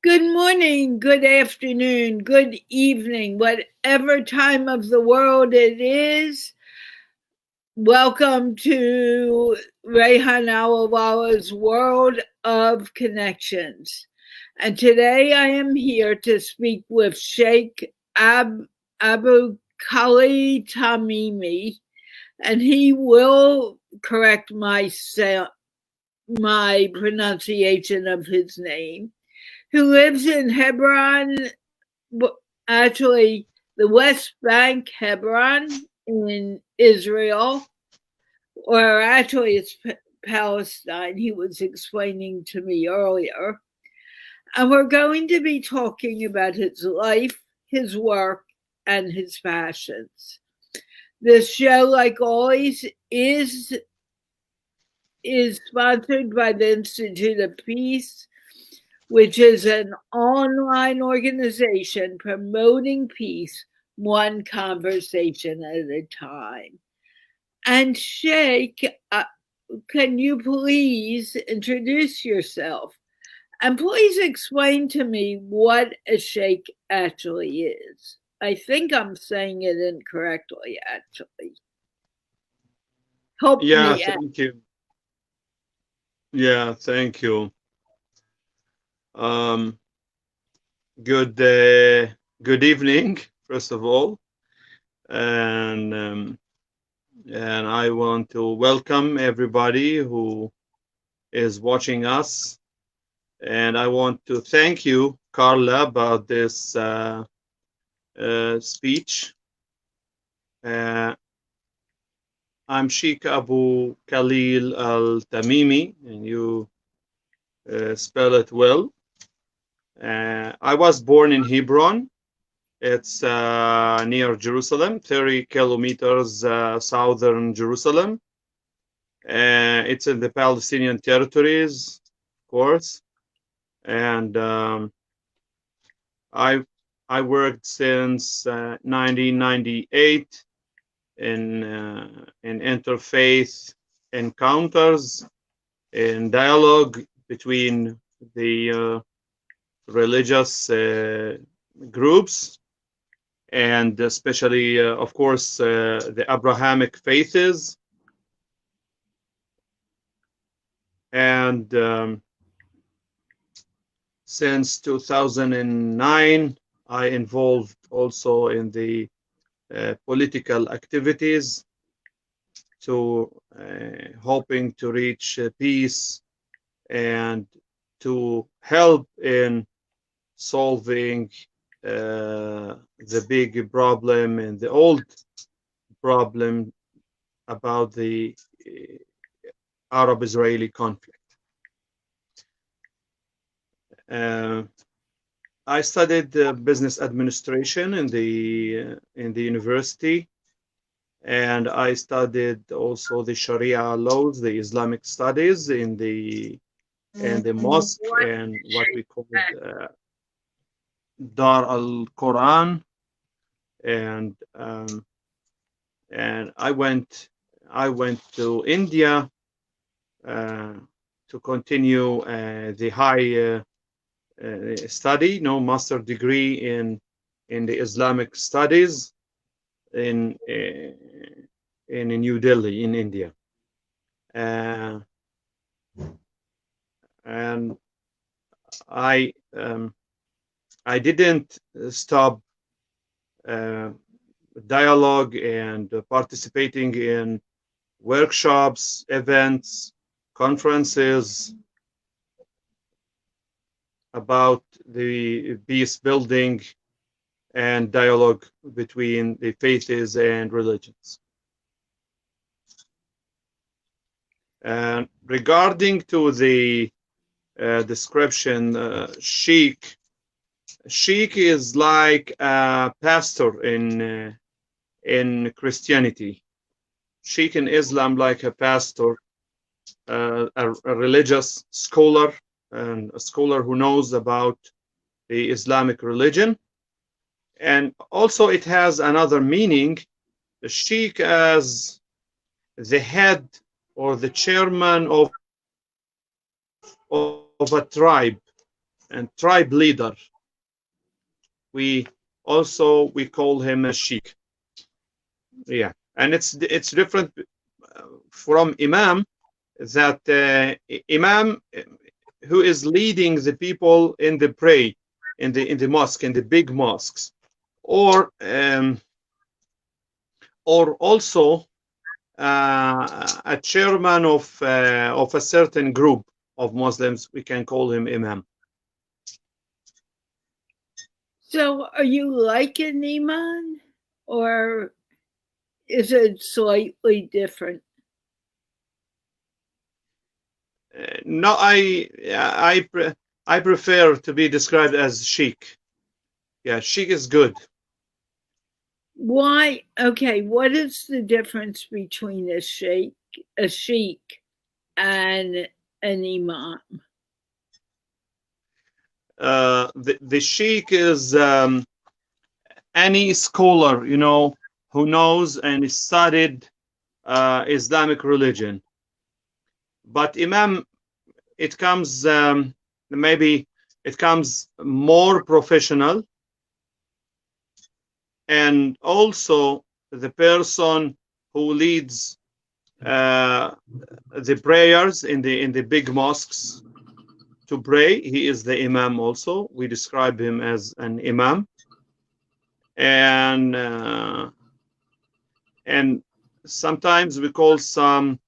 Good morning, good afternoon, good evening, whatever time of the world it is. Welcome to Rehan Alawalla's World of Connections. And today I am here to speak with Sheikh Abukhalil Tamimi, and he will correct my pronunciation of his name, who lives in Hebron, actually the West Bank, Hebron in Israel, or actually it's Palestine. He was explaining to me earlier. And we're going to be talking about his life, his work, and his passions. This show, like always, is sponsored by the Institute of Peace, which is an online organization promoting peace one conversation at a time. And Sheikh, can you please introduce yourself? And please explain to me what a sheikh actually is. I think I'm saying it incorrectly, actually. Help Yeah, me out. thank you. Yeah, thank you. Um, good evening, first of all, and I want to welcome everybody who is watching us, and I want to thank you, Carla, about this speech. Uh, I'm Sheikh Abu Khalil Al Tamimi, and you spell it well. I was born in Hebron. It's near Jerusalem, 30 kilometers southern Jerusalem. It's in the Palestinian territories, of course. And I I worked since 1998 in interfaith encounters, in dialogue between the religious groups, and especially, of course, the Abrahamic faiths. And since 2009, I involved also in the political activities to hoping to reach peace and to help in solving the big problem and the old problem about the Arab-Israeli conflict. Uh, I studied business administration in the university, and I studied also the Sharia laws, the Islamic studies in the mosque and what we call Dar al Quran, and I went to India uh, to continue the high study, no master degree in the Islamic studies in New Delhi in India, uh, and I um, I didn't stop uh, dialogue and participating in workshops, events, conferences about the peace building and dialogue between the faiths and religions. And regarding to the description, Sheikh is like a pastor in Christianity. Sheikh in Islam, like a pastor, a religious scholar, and a scholar who knows about the Islamic religion. And also, it has another meaning. The Sheikh as the head or the chairman of a tribe, and tribe leader. We call him a sheikh. Yeah, and it's different from imam. That imam who is leading the people in the pray in the mosque, in the big mosques, or also a chairman of a certain group of Muslims. We can call him imam. So are you like an imam, or is it slightly different? No, I prefer to be described as sheikh. Yeah, sheikh is good. Why? Okay, what is the difference between a sheikh, and an imam? The sheikh is any scholar, who knows and studied Islamic religion. But imam, it comes maybe it comes more professional, and also the person who leads the prayers in the big mosques to pray. He is the imam also. We describe him as an imam. And sometimes we call some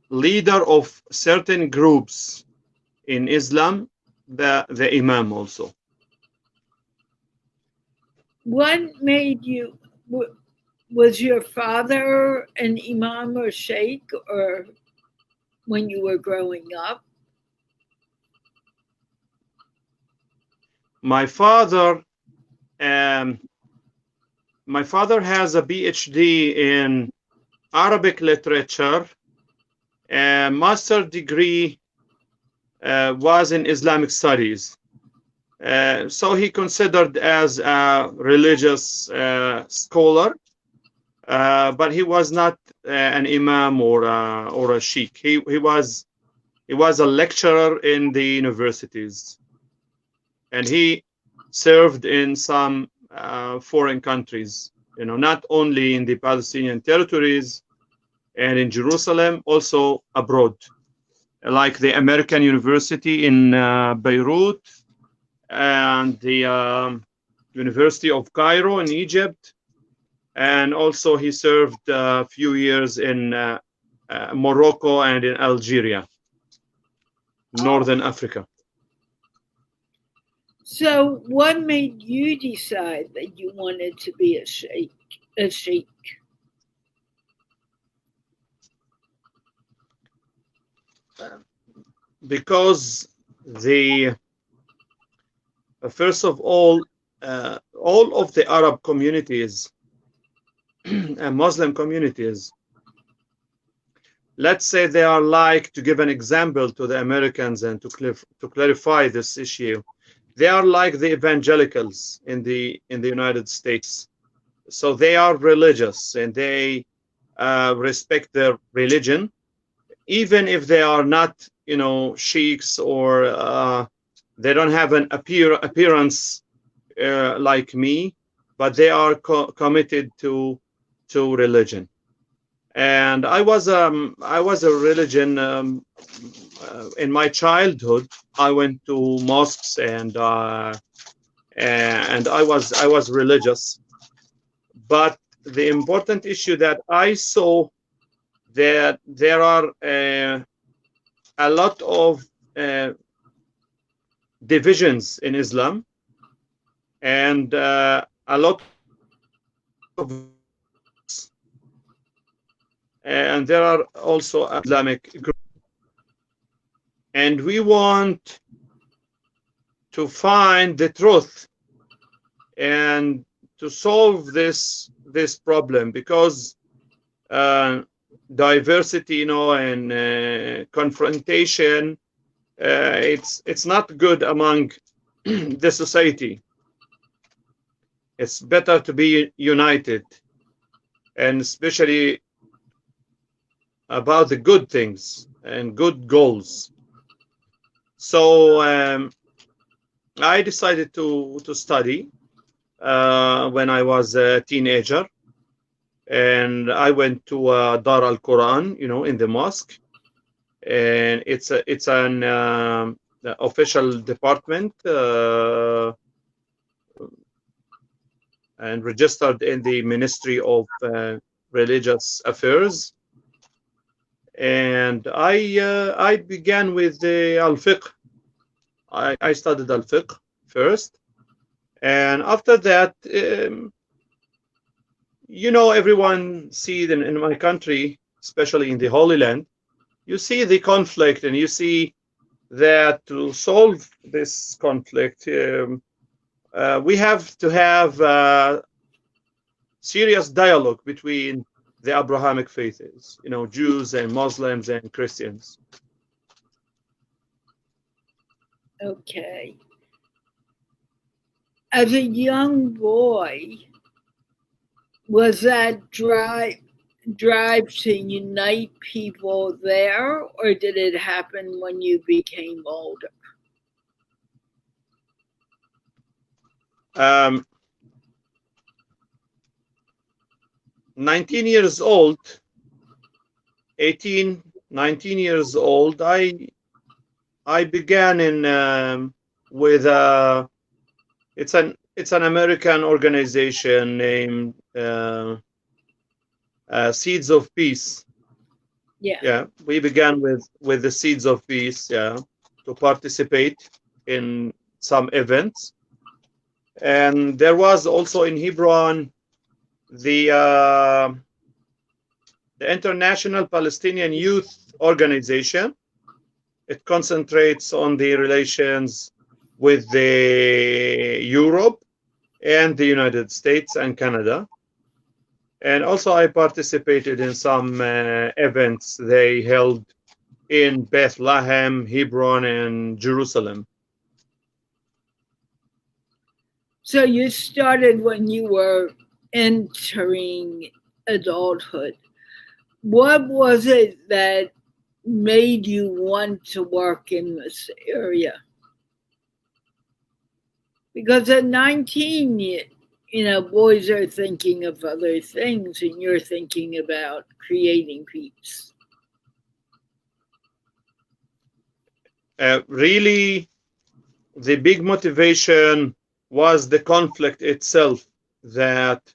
leader of certain groups in Islam the imam also. What made you? Was your father an imam or sheikh, or when you were growing up? My father has a PhD in Arabic literature. Master degree was in Islamic studies. So he considered as a religious scholar, but he was not an imam or a sheikh. He was a lecturer in the universities, and he served in some foreign countries. Not only in the Palestinian territories and in Jerusalem, also abroad, like the American University in Beirut, and the University of Cairo in Egypt, and also he served a few years in Morocco and in Algeria, Northern Africa. So, what made you decide that you wanted to be a sheikh? Because first of all of the Arab communities and Muslim communities, let's say they are like, to give an example to the Americans and to clarify this issue, they are like the evangelicals in the United States. So they are religious and they respect their religion, even if they are not, sheikhs, or they don't have an appearance like me, but they are committed to religion. And I was a religion in my childhood. I went to mosques and I was religious. But the important issue that I saw, that there are a lot of divisions in Islam, and a lot of, and there are also Islamic groups, and we want to find the truth and to solve this problem, because diversity, and confrontation, it's not good among the society. It's better to be united, and especially about the good things and good goals. So I decided to study when I was a teenager, and I went to Dar al Quran, in the mosque, and it's an official department and registered in the Ministry of Religious Affairs. And I began with the al fiqh. I studied al fiqh first, and after that, everyone see it in my country, especially in the Holy Land. You see the conflict, and you see that to solve this conflict, we have to have serious dialogue between the Abrahamic faiths, Jews and Muslims and Christians. Okay. As a young boy, was that drive to unite people there, or did it happen when you became older? 19 years old, 18, 19 years old, I began in with it's an American organization named Seeds of Peace. Yeah, we began with the Seeds of Peace, to participate in some events, and there was also in Hebron the International Palestinian Youth Organization. It concentrates on the relations with the Europe and the United States and Canada. And also I participated in some events they held in Bethlehem, Hebron, and Jerusalem. So you started when you were entering adulthood. What was it that made you want to work in this area? Because at 19, boys are thinking of other things, and you're thinking about creating peace. Really, the big motivation was the conflict itself that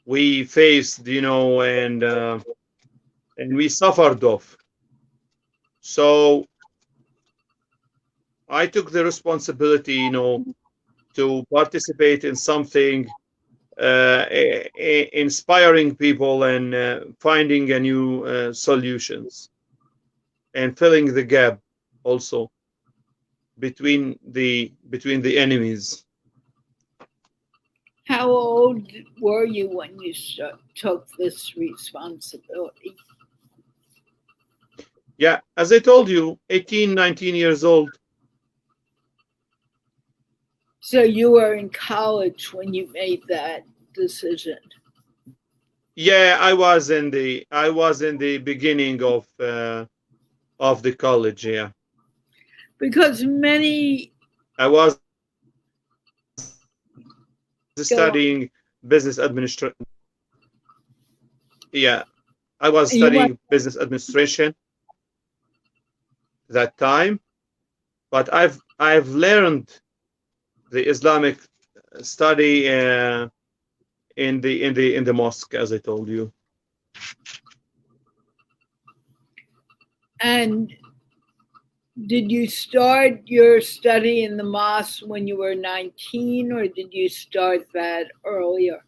we faced, and we suffered off. So I took the responsibility, to participate in something inspiring people and finding a new solutions and filling the gap also between the enemies. How old were you when you took this responsibility? Yeah, as I told you, 18, 19 years old. So you were in college when you made that decision? Yeah, I was in the beginning of the college. Yeah, because many. I was studying business administration. Yeah, I was studying business administration that time, but I've learned the Islamic study in the mosque, as I told you. And did you start your study in the mosque when you were 19, or did you start that earlier?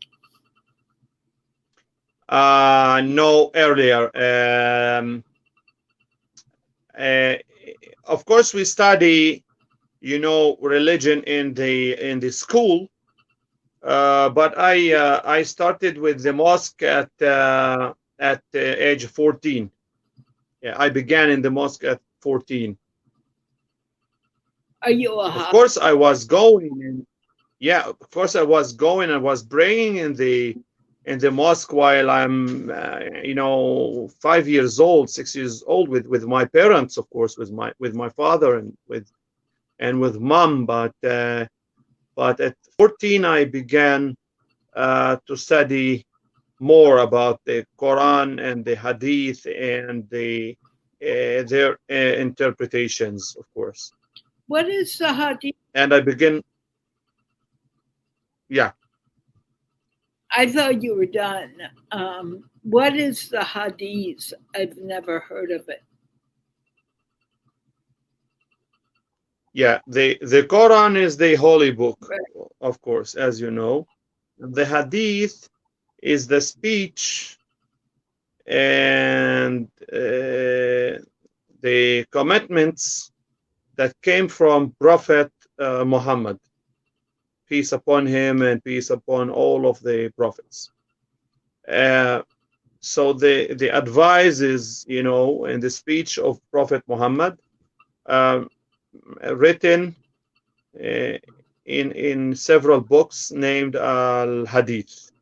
No, earlier. Of course, we study, religion in the school, but I started with the mosque at age 14. Yeah, I began in the mosque at 14. Are you a Of course, I was going, and yeah, of course, I was going. I was praying in the mosque while I'm, 5 years old, 6 years old, with my parents, of course, with my father and with mom, but at 14 I began to study more about the Quran and the Hadith and their interpretations, of course. What is the Hadith? And I begin, yeah, I thought you were done. What is the Hadith? I've never heard of it. yeah. The Quran is the holy book, Right. of course, as you know. The Hadith is the speech and the commitments that came from Prophet Muhammad, peace upon him and peace upon all of the prophets. So the advice is, in the speech of Prophet Muhammad, written in several books named Al Hadith.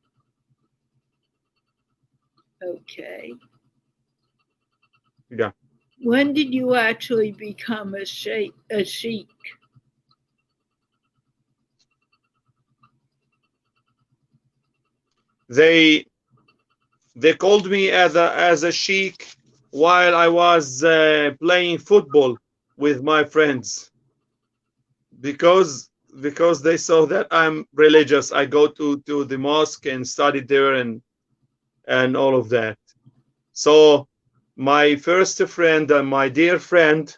Okay. Yeah. When did you actually become a sheikh? They called me as a sheikh while I was playing football with my friends, because they saw that I'm religious. I go to the mosque and study there and all of that. So my first friend, my dear friend,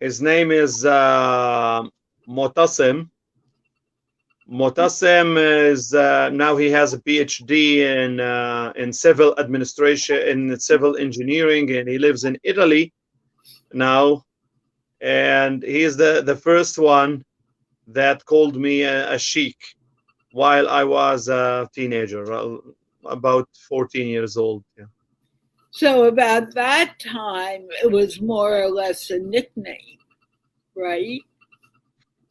his name is Motasim. Motasim is now he has a PhD in civil administration, in civil engineering, and he lives in Italy now. And he is the first one that called me a sheikh while I was a teenager, about 14 years old. Yeah. So about that time, it was more or less a nickname, right?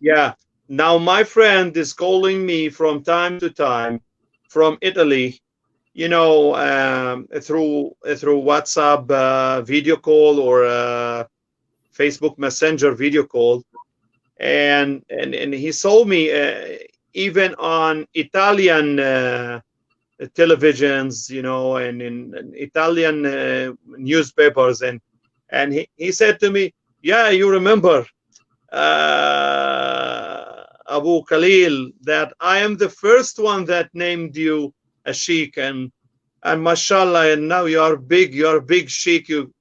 Yeah. Now my friend is calling me from time to time from Italy, through WhatsApp video call or Facebook Messenger video call, and he saw me even on Italian televisions, and in Italian newspapers, and he said to me, "Yeah, you remember Abukhalil, that I am the first one that named you a sheikh, and mashallah, and now you are a big sheikh. You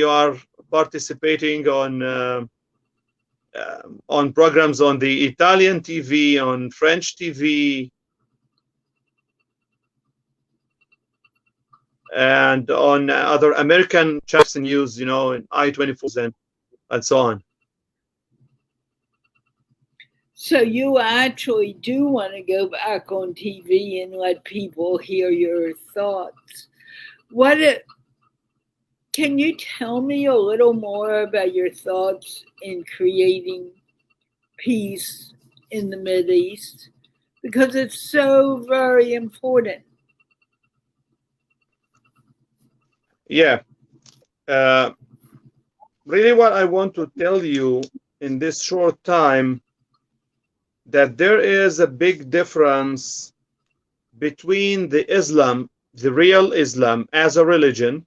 are participating on programs on the Italian TV, on French TV, and on other American channels and news, in I-24 and so on." So you actually do want to go back on TV and let people hear your thoughts. Can you tell me a little more about your thoughts in creating peace in the Middle East? Because it's so very important. Yeah. Really what I want to tell you in this short time, that there is a big difference between the Islam, the real Islam as a religion,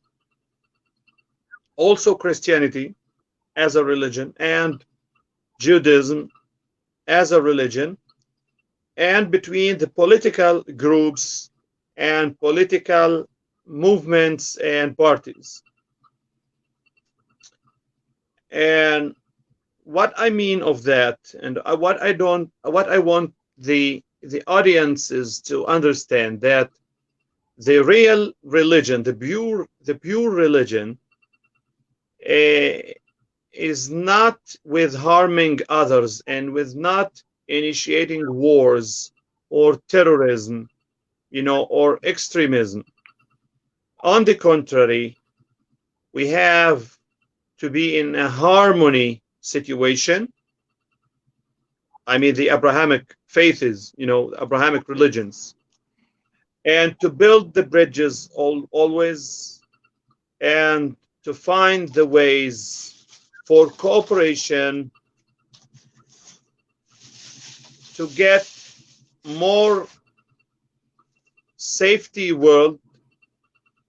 also Christianity as a religion, and Judaism as a religion, and between the political groups and political movements and parties. And what I mean of that, and what I want the audiences to understand, that the real religion, the pure religion, is not with harming others and with not initiating wars or terrorism, or extremism. On the contrary, we have to be in a harmony situation. I mean, the Abrahamic faiths, Abrahamic religions, and to build the bridges always, and to find the ways for cooperation to get more safety world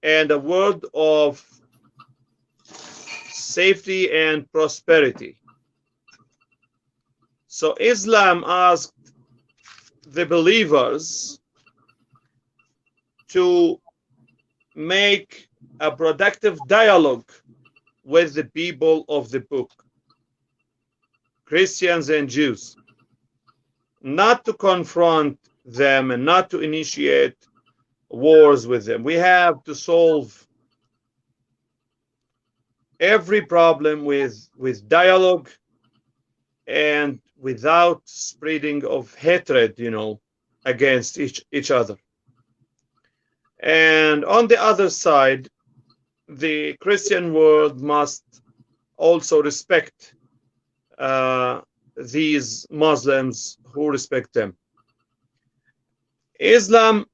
and a world of safety and prosperity. So Islam asked the believers to make a productive dialogue with the people of the book, Christians and Jews, not to confront them and not to initiate wars with them. We have to solve every problem with dialogue and without spreading of hatred, against each other. And on the other side, the Christian world must also respect these Muslims who respect them. Islam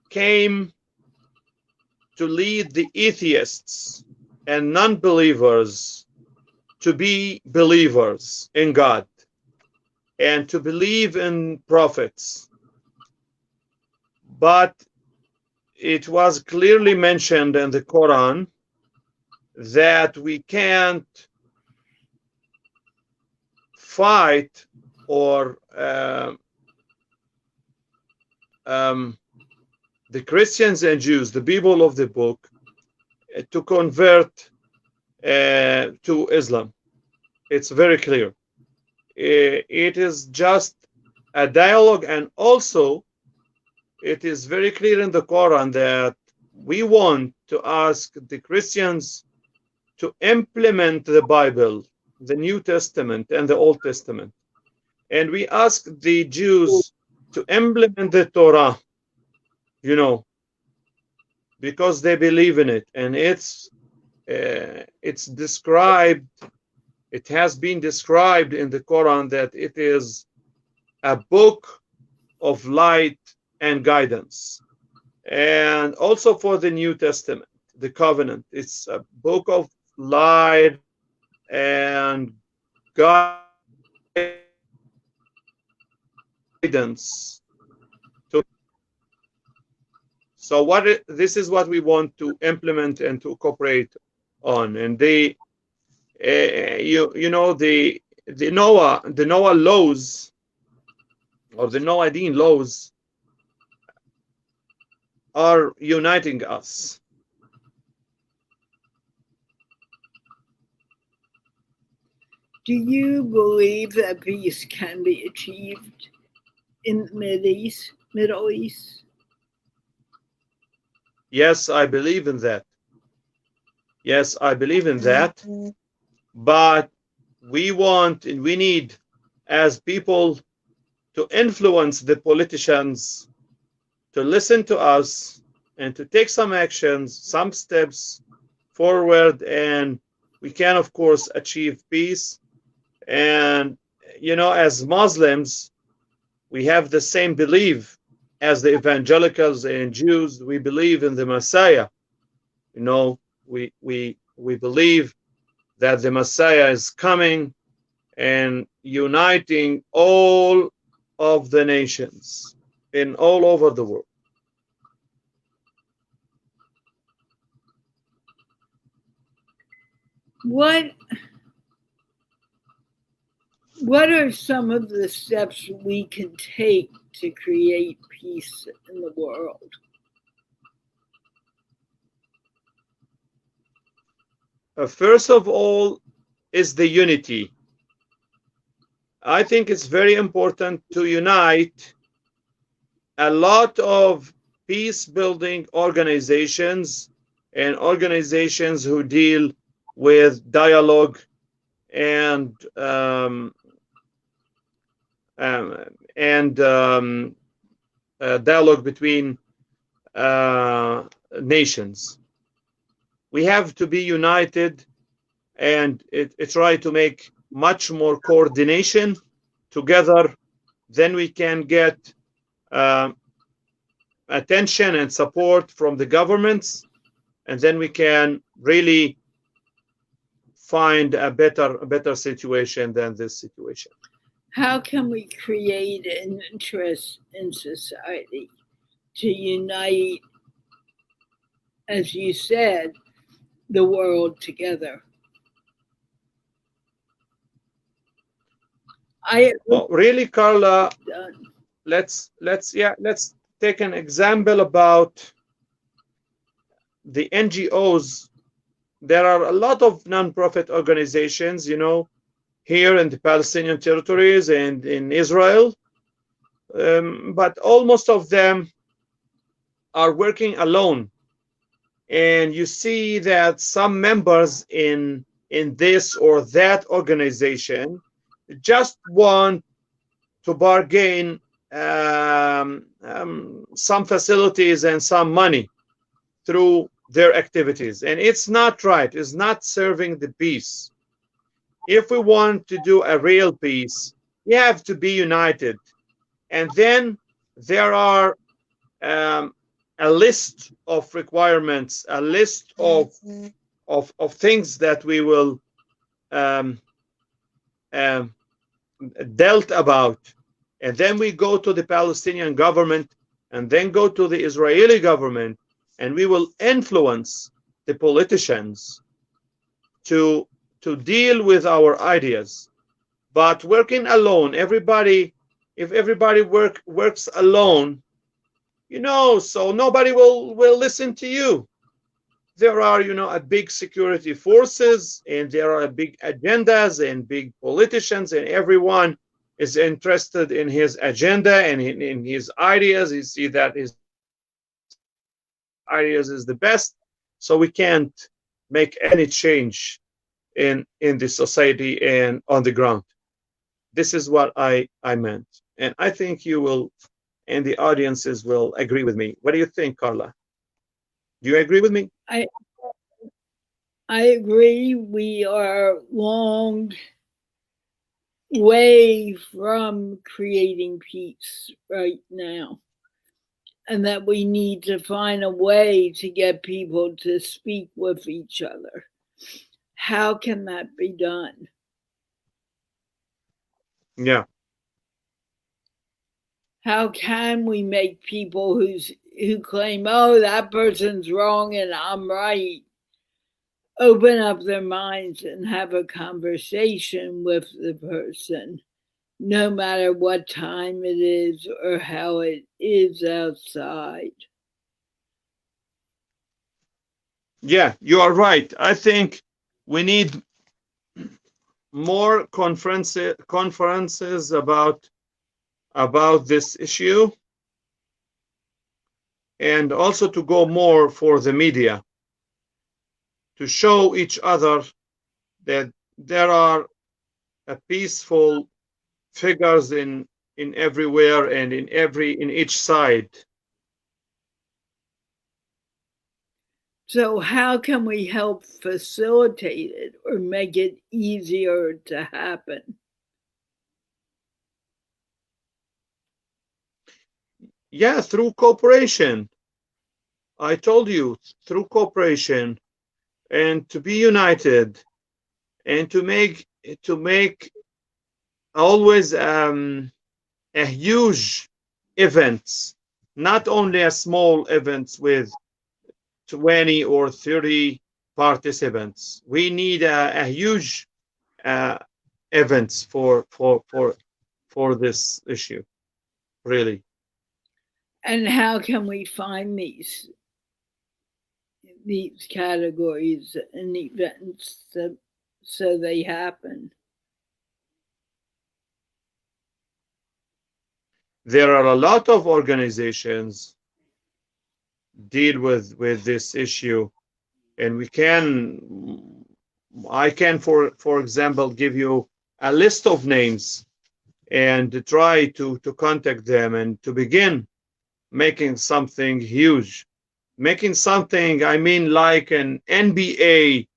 came to lead the atheists and non-believers to be believers in God and to believe in prophets. But it was clearly mentioned in the Quran that we can't fight or the Christians and Jews, the people of the book, to convert to Islam. It's very clear. It is just a dialogue, and also it is very clear in the Quran that we want to ask the Christians to implement the Bible, the New Testament and the Old Testament. And we ask the Jews to implement the Torah, because they believe in it. And it's described, it has been described in the Quran that it is a book of light and guidance. And also for the New Testament, the covenant, it's a book of light and guidance. So this is what we want to implement and to cooperate on. And the Noah laws, or the Noahidian laws, are uniting us. Do you believe that peace can be achieved in the Middle East? Yes, I believe in that. Yes, I believe in that. But we want and we need, as people, to influence the politicians to listen to us and to take some actions, some steps forward, and we can, of course, achieve peace. And, as Muslims, we have the same belief as the evangelicals and Jews. We believe in the Messiah. We believe that the Messiah is coming and uniting all of the nations in all over the world. What are some of the steps we can take to create peace in the world? First of all is the unity. I think it's very important to unite a lot of peace-building organizations and organizations who deal with dialogue and dialogue between nations. We have to be united and try to make much more coordination together. Then we can get attention and support from the governments, and then we can really find a better situation than this situation. How can we create an interest in society to unite, as you said, the world together? Well, really, Carla, let's take an example about the NGOs. There are a lot of non-profit organizations, here in the Palestinian territories and in Israel, but almost of them are working alone. And you see that some members in this or that organization just want to bargain some facilities and some money through their activities, and it's not right. It's not serving the peace. If we want to do a real peace, we have to be united, and then there are a list of requirements, a list of things that we will dealt about, and then we go to the Palestinian government and then go to the Israeli government, and we will influence the politicians to deal with our ideas. But working alone, if everybody works alone, so nobody will listen to you. There are, a big security forces, and there are big agendas and big politicians, and everyone is interested in his agenda and in his ideas. You see that his ideas is the best, so we can't make any change in the society and on the ground. This is what I meant, and I think you will, and the audiences will agree with me. What do you think, Carla? Do you agree with me? I agree. We are long way from creating peace right now, and that we need to find a way to get people to speak with each other. How can that be done? Yeah. How can we make people who claim, oh, that person's wrong and I'm right, open up their minds and have a conversation with the person, no matter what time it is or how it is outside? Yeah, you are right. I think we need more conferences about this issue, and also to go more for the media to show each other that there are peaceful figures in everywhere and in each side. So how can we help facilitate it or make it easier to happen? Yeah, through cooperation. I told you, through cooperation, and to be united, and to make always a huge events, not only a small events with 20 or 30 participants. We need a huge events for this issue, really. And how can we find these categories and events so they happen? There are a lot of organizations deal with this issue, and I can for example give you a list of names and try to contact them and to begin making something huge, making something, I mean, like an NBA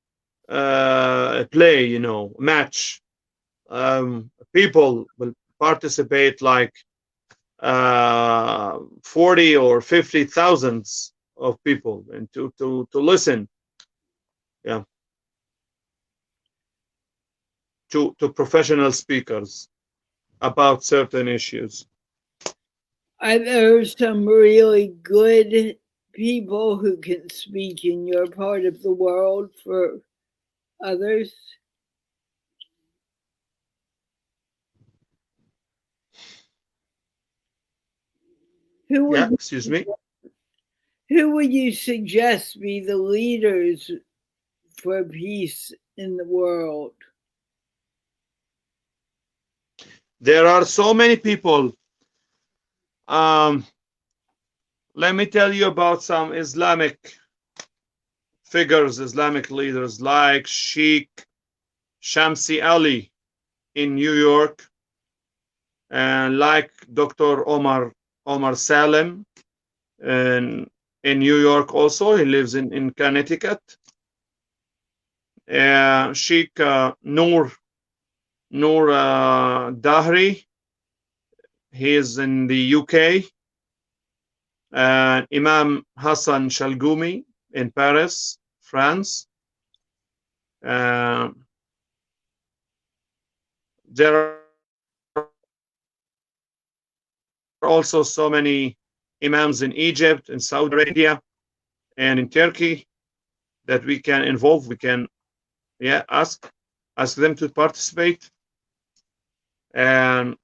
play, match. People will participate like 40 or 50 thousands of people, and to listen. Yeah. to professional speakers about certain issues. Are there some really good people who can speak in your part of the world for others? Yeah, excuse me. Who would you suggest be the leaders for peace in the world? There are so many people. Let me tell you about some Islamic figures, Islamic leaders like Sheikh Shamsi Ali in New York, and like Dr. Omar Salem in New York also. He lives in Connecticut. Sheikh Noor Dahri, he is in the UK. Imam Hassan Shalgumi in Paris, France. There are also so many imams in Egypt, in Saudi Arabia, and in Turkey that we can involve. We can, ask them to participate. And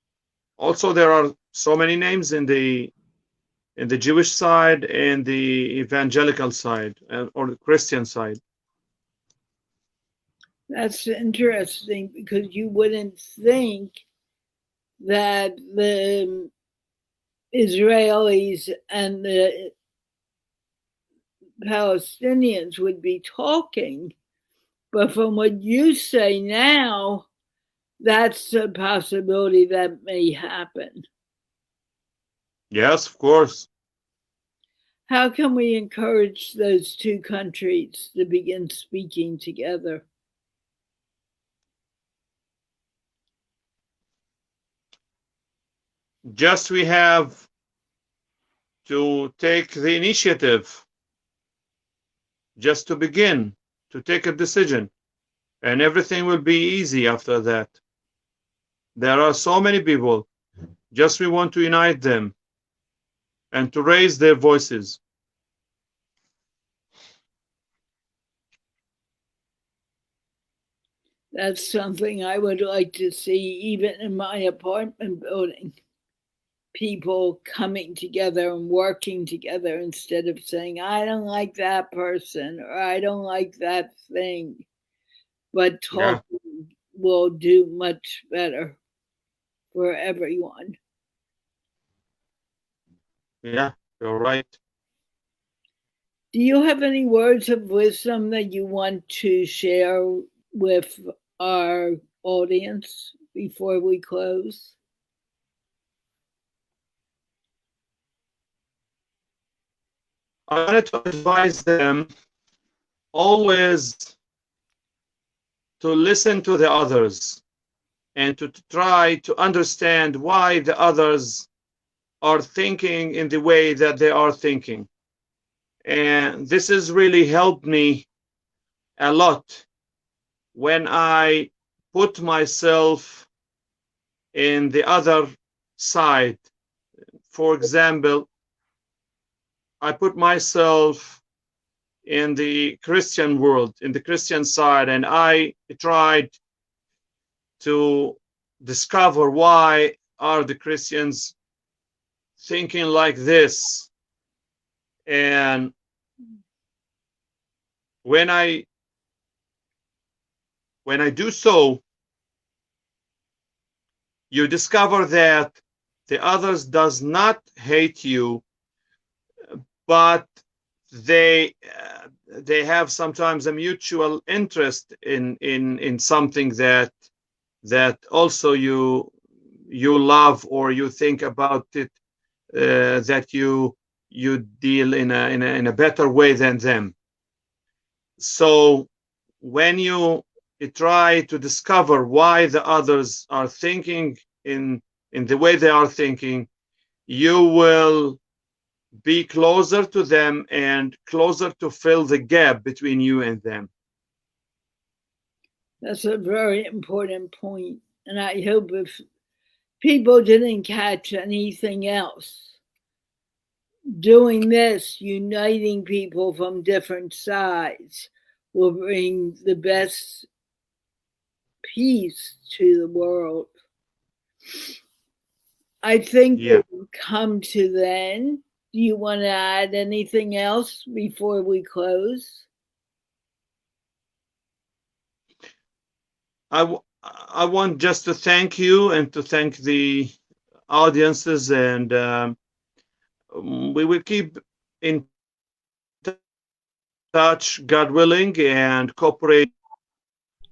also there are so many names in the Jewish side and the evangelical side, or the Christian side. That's interesting, because you wouldn't think that the Israelis and the Palestinians would be talking, but from what you say now, that's a possibility that may happen. Yes, of course. How can we encourage those two countries to begin speaking together? Just we have to take the initiative, just to begin, to take a decision, and everything will be easy after that. There are so many people, just we want to unite them and to raise their voices. That's something I would like to see even in my apartment building. People coming together and working together instead of saying, I don't like that person or I don't like that thing. But talking will do much better for everyone. Yeah, you're right. Do you have any words of wisdom that you want to share with our audience before we close? I wanted to advise them always to listen to the others and to try to understand why the others are thinking in the way that they are thinking. And this has really helped me a lot when I put myself in the other side. For example, I put myself in the Christian world, in the Christian side, and I tried to discover why are the Christians thinking like this. And when I do so, you discover that the others does not hate you, but they have sometimes a mutual interest in something that also you love, or you think about it, that you deal in a better way than them. So when you try to discover why the others are thinking in the way they are thinking, you will be closer to them and closer to fill the gap between you and them. That's a very important point. And I hope if people didn't catch anything else, doing this, uniting people from different sides, will bring the best peace to the world. I think Yeah. we've come to the end. Do you want to add anything else before we close? I want just to thank you and to thank the audiences, and we will keep in touch, God willing, and cooperate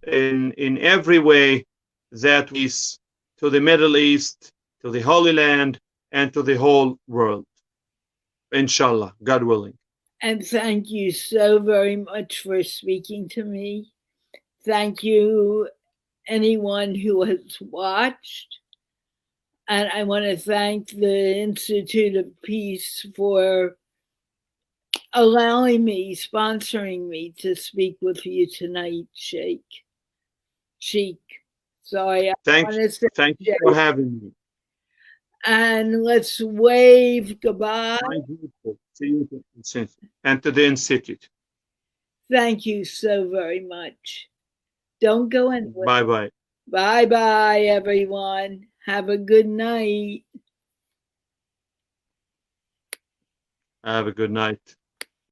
in every way that we to the Middle East, to the Holy Land, and to the whole world. Inshallah, God willing. And thank you so very much for speaking to me. Thank you, anyone who has watched. And I want to thank the Institute of Peace for allowing me, sponsoring me to speak with you tonight, Sheikh. Sorry, I Thank want to say thank you Sheikh. for having me. And let's wave goodbye. See you soon. And to the Institute. Thank you so very much. Don't go anywhere. Bye bye. Bye bye, everyone. Have a good night. Have a good night.